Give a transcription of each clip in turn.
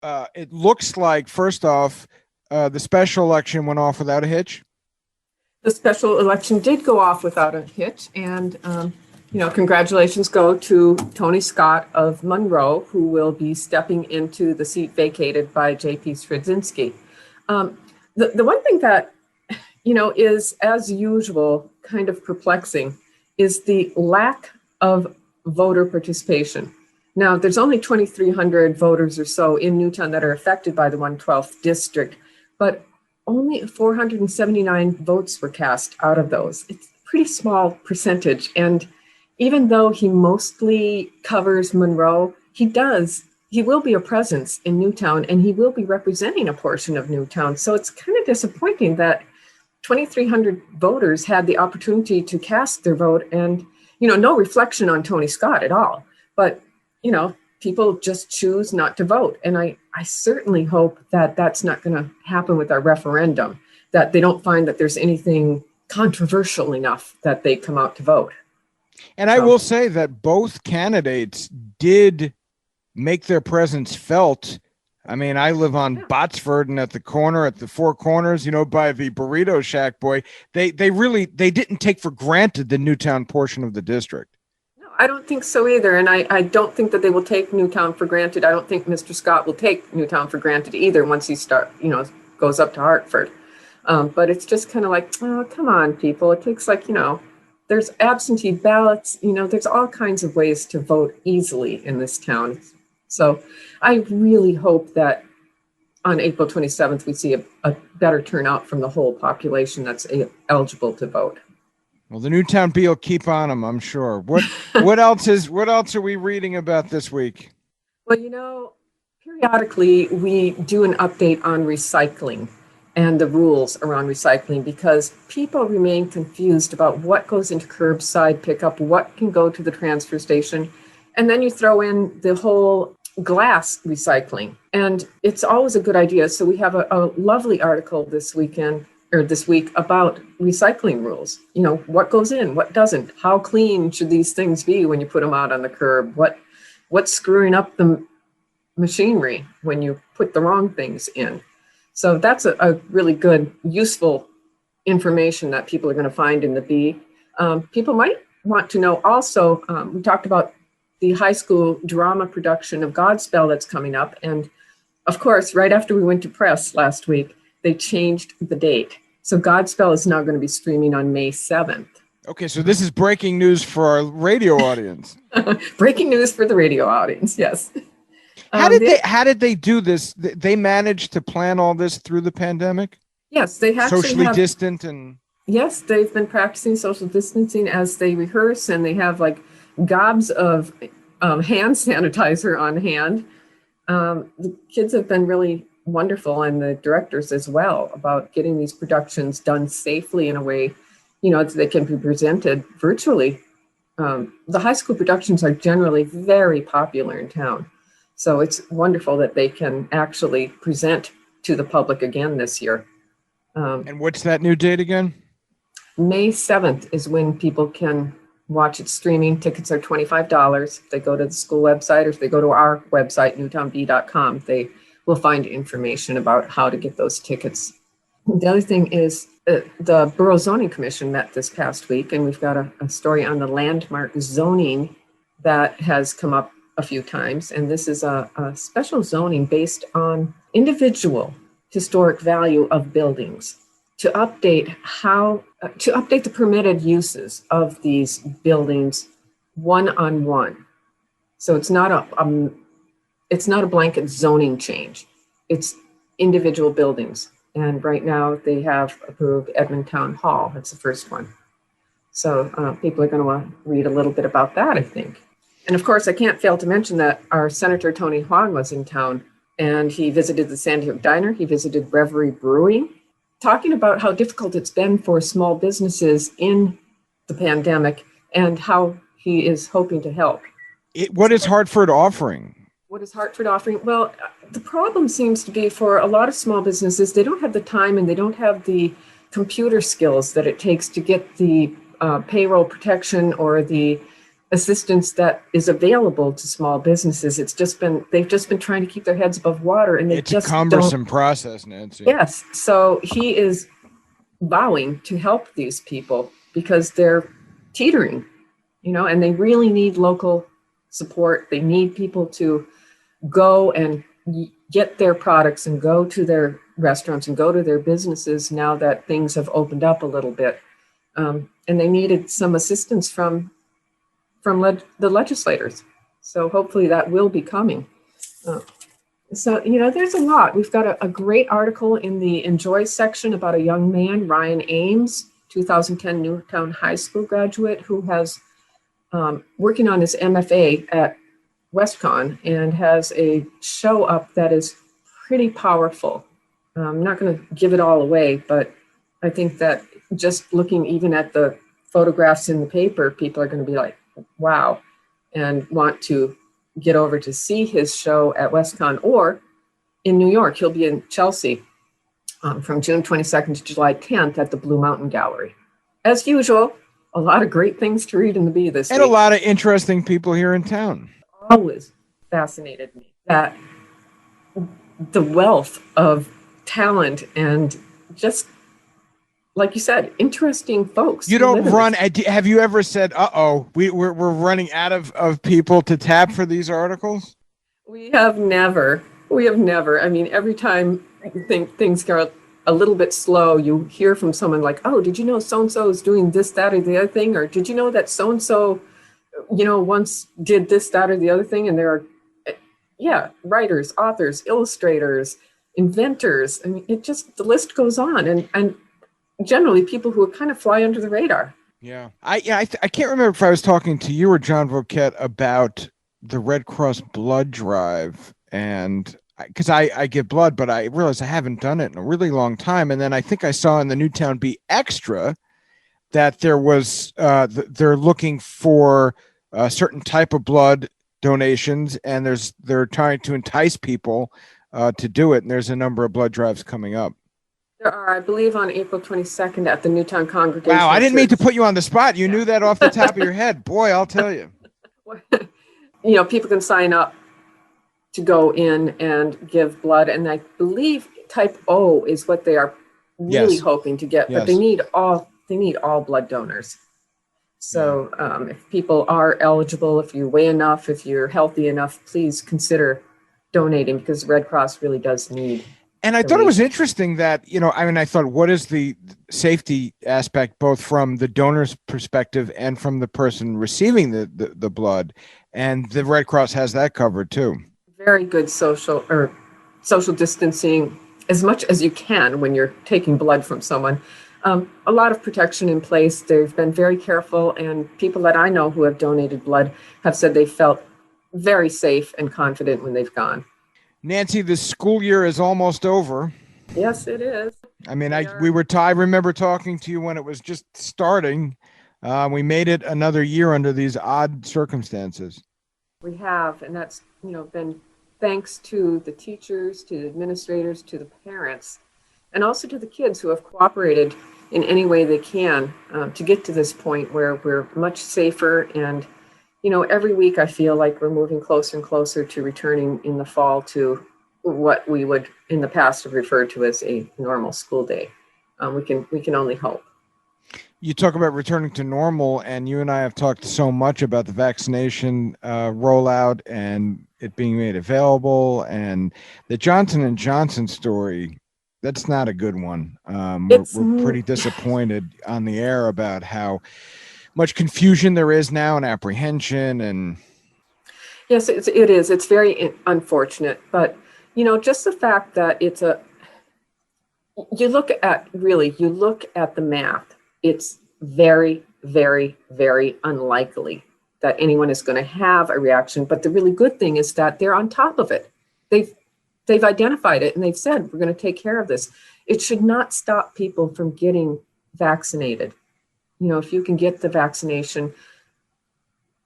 It looks like, first off, the special election went off without a hitch. The special election did go off without a hitch, and congratulations go to Tony Scott of Monroe, who will be stepping into the seat vacated by J.P. Stradzinski. The one thing that is, as usual, kind of perplexing is the lack of voter participation. Now, there's only 2,300 voters or so in Newtown that are affected by the 112th district, but only 479 votes were cast out of those. It's a pretty small percentage. And even though he mostly covers Monroe, he will be a presence in Newtown, and he will be representing a portion of Newtown. So it's kind of disappointing that 2,300 voters had the opportunity to cast their vote, and, no reflection on Tony Scott at all. But people just choose not to vote. And I certainly hope that that's not going to happen with our referendum, that they don't find that there's anything controversial enough that they come out to vote. And I will say that both candidates did make their presence felt. I mean, I live on Botsford, and at the corner, at the Four Corners, by the Burrito Shack, boy, they didn't take for granted the Newtown portion of the district. I don't think so either. And I don't think that they will take Newtown for granted. I don't think Mr. Scott will take Newtown for granted either once he goes up to Hartford. But it's just kind of like, oh, come on, people. It takes there's absentee ballots. There's all kinds of ways to vote easily in this town. So I really hope that on April 27th, we see a better turnout from the whole population that's eligible to vote. Well, the Newtown Bee will keep on them, I'm sure. What else are we reading about this week? Well, periodically we do an update on recycling and the rules around recycling, because people remain confused about what goes into curbside pickup, what can go to the transfer station. And then you throw in the whole glass recycling, and it's always a good idea. So we have a lovely article this week about recycling rules. What goes in, what doesn't, how clean should these things be when you put them out on the curb, what's screwing up the machinery when you put the wrong things in. So that's a really good, useful information that people are going to find in the Bee. People might want to know also, we talked about the high school drama production of Godspell that's coming up. And of course, right after we went to press last week, they changed the date. So Godspell is now going to be streaming on May 7th. Okay, so this is breaking news for our radio audience. Breaking news for the radio audience, yes. How did they do this? They managed to plan all this through the pandemic? Yes, they actually socially distant and... Yes, they've been practicing social distancing as they rehearse, and they have gobs of hand sanitizer on hand. The kids have been really wonderful, and the directors as well, about getting these productions done safely in a way, so they can be presented virtually. The high school productions are generally very popular in town. So it's wonderful that they can actually present to the public again this year. And what's that new date again? May 7th is when people can watch it streaming. Tickets are $25. If they go to the school website, or if they go to our website, newtownbee.com, they will find information about how to get those tickets. The other thing is the Borough Zoning Commission met this past week, and we've got a story on the landmark zoning that has come up a few times. And this is a special zoning based on individual historic value of buildings to update the permitted uses of these buildings one-on-one. So it's not a blanket zoning change. It's individual buildings. And right now they have approved Edmond Town Hall. That's the first one. So people are going to want to read a little bit about that, I think. And of course, I can't fail to mention that our Senator Tony Hwang was in town, and he visited the Sandy Hook Diner. He visited Reverie Brewing, talking about how difficult it's been for small businesses in the pandemic and how he is hoping to help. What is Hartford offering? What is Hartford offering? Well, the problem seems to be for a lot of small businesses, they don't have the time and they don't have the computer skills that it takes to get the payroll protection or the assistance that is available to small businesses. They've just been trying to keep their heads above water, and it's a cumbersome process, Nancy. Yes. So he is vowing to help these people because they're teetering, and they really need local support. They need people to go and get their products and go to their restaurants and go to their businesses now that things have opened up a little bit. And they needed some assistance from the legislators. So hopefully that will be coming. So, there's a lot. We've got a great article in the Enjoy section about a young man, Ryan Ames, 2010 Newtown High School graduate, who has working on his MFA at WestCon and has a show up that is pretty powerful. I'm not going to give it all away, but I think that just looking even at the photographs in the paper, people are going to be like, wow, and want to get over to see his show at WestCon, or in New York. He'll be in Chelsea from June 22nd to July 10th at the Blue Mountain Gallery. As usual, a lot of great things to read in the Bee this week. And a lot of interesting people here in town. Always fascinated me that the wealth of talent and just, like you said, interesting folks. You don't run. Have you ever said, we're running out of people to tap for these articles? We have never. I mean, every time I think things go a little bit slow, you hear from someone like, oh, did you know so-and-so is doing this, that, or the other thing? Or did you know that so-and-so, once did this, that, or the other thing? And there are, writers, authors, illustrators, inventors. I mean, the list goes on. And generally people who kind of fly under the radar. Yeah. I can't remember if I was talking to you or John Voquette about the Red Cross blood drive, and because I give blood, but I realized I haven't done it in a really long time. And then I think I saw in the Newtown Bee Extra that there was they're looking for a certain type of blood donations, and they're trying to entice people to do it. And there's a number of blood drives coming up. There are, I believe, on April 22nd at the Newtown Congregation. Wow, I didn't mean to put you on the spot. You knew that off the top of your head. Boy, I'll tell you. People can sign up to go in and give blood. And I believe type O is what they are really hoping to get. But they need all blood donors. So if people are eligible, if you weigh enough, if you're healthy enough, please consider donating, because the Red Cross really does need. And I thought it was interesting that, I thought, what is the safety aspect, both from the donor's perspective and from the person receiving the blood? And the Red Cross has that covered too. Very good social distancing as much as you can when you're taking blood from someone. A lot of protection in place. They've been very careful, and people that I know who have donated blood have said they felt very safe and confident when they've gone. Nancy, the school year is almost over. Yes, it is. I mean, I remember talking to you when it was just starting. We made it another year under these odd circumstances. We have, and that's, been thanks to the teachers, to the administrators, to the parents, and also to the kids who have cooperated in any way they can to get to this point where we're much safer. And every week I feel like we're moving closer and closer to returning in the fall to what we would in the past have referred to as a normal school day. We can only hope. You talk about returning to normal, and you and I have talked so much about the vaccination rollout and it being made available, and the Johnson & Johnson story. That's not a good one. We're pretty disappointed on the air about how much confusion there is now and apprehension. And yes, it is. It's very unfortunate, but just the fact that you look at the math, it's very, very, very unlikely that anyone is going to have a reaction. But the really good thing is that they're on top of it. They've identified it, and they've said, we're going to take care of this. It should not stop people from getting vaccinated. If you can get the vaccination,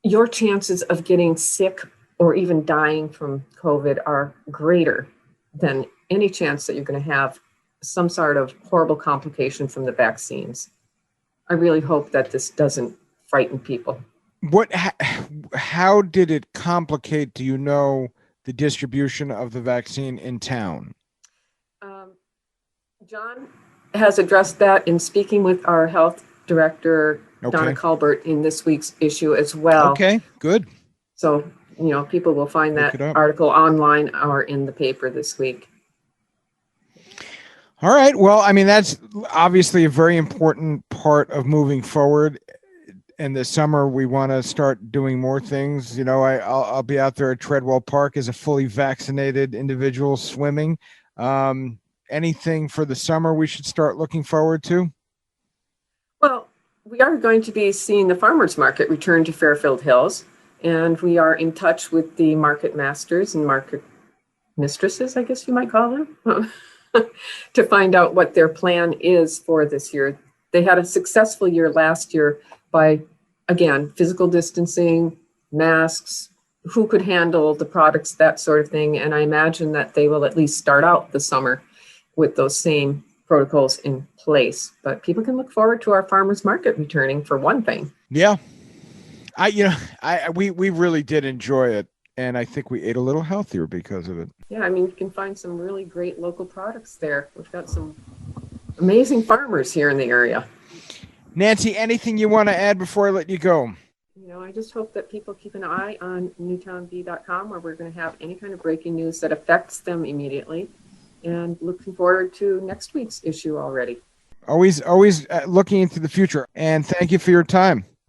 your chances of getting sick or even dying from COVID are greater than any chance that you're going to have some sort of horrible complication from the vaccines. I really hope that this doesn't frighten people. How did it complicate, do you know, the distribution of the vaccine in town? John has addressed that in speaking with our health director, Donna Okay. Culbert, in this week's issue as well. Okay, good. So, people will find Look that it up. article online or in the paper this week. All right. Well, I mean, that's obviously a very important part of moving forward. In the summer, we want to start doing more things. I'll be out there at Treadwell Park as a fully vaccinated individual swimming. Anything for the summer we should start looking forward to? Well, we are going to be seeing the farmers market return to Fairfield Hills, and we are in touch with the market masters and market mistresses, I guess you might call them, to find out what their plan is for this year. They had a successful year last year by, again, physical distancing, masks, who could handle the products, that sort of thing. And I imagine that they will at least start out the summer with those same protocols in place. But people can look forward to our farmers market returning, for one thing. Yeah. We really did enjoy it. And I think we ate a little healthier because of it. Yeah, I mean, you can find some really great local products there. We've got some amazing farmers here in the area. Nancy, anything you want to add before I let you go? I just hope that people keep an eye on newtownbee.com, where we're going to have any kind of breaking news that affects them immediately. And looking forward to next week's issue already. Always looking into the future. And thank you for your time.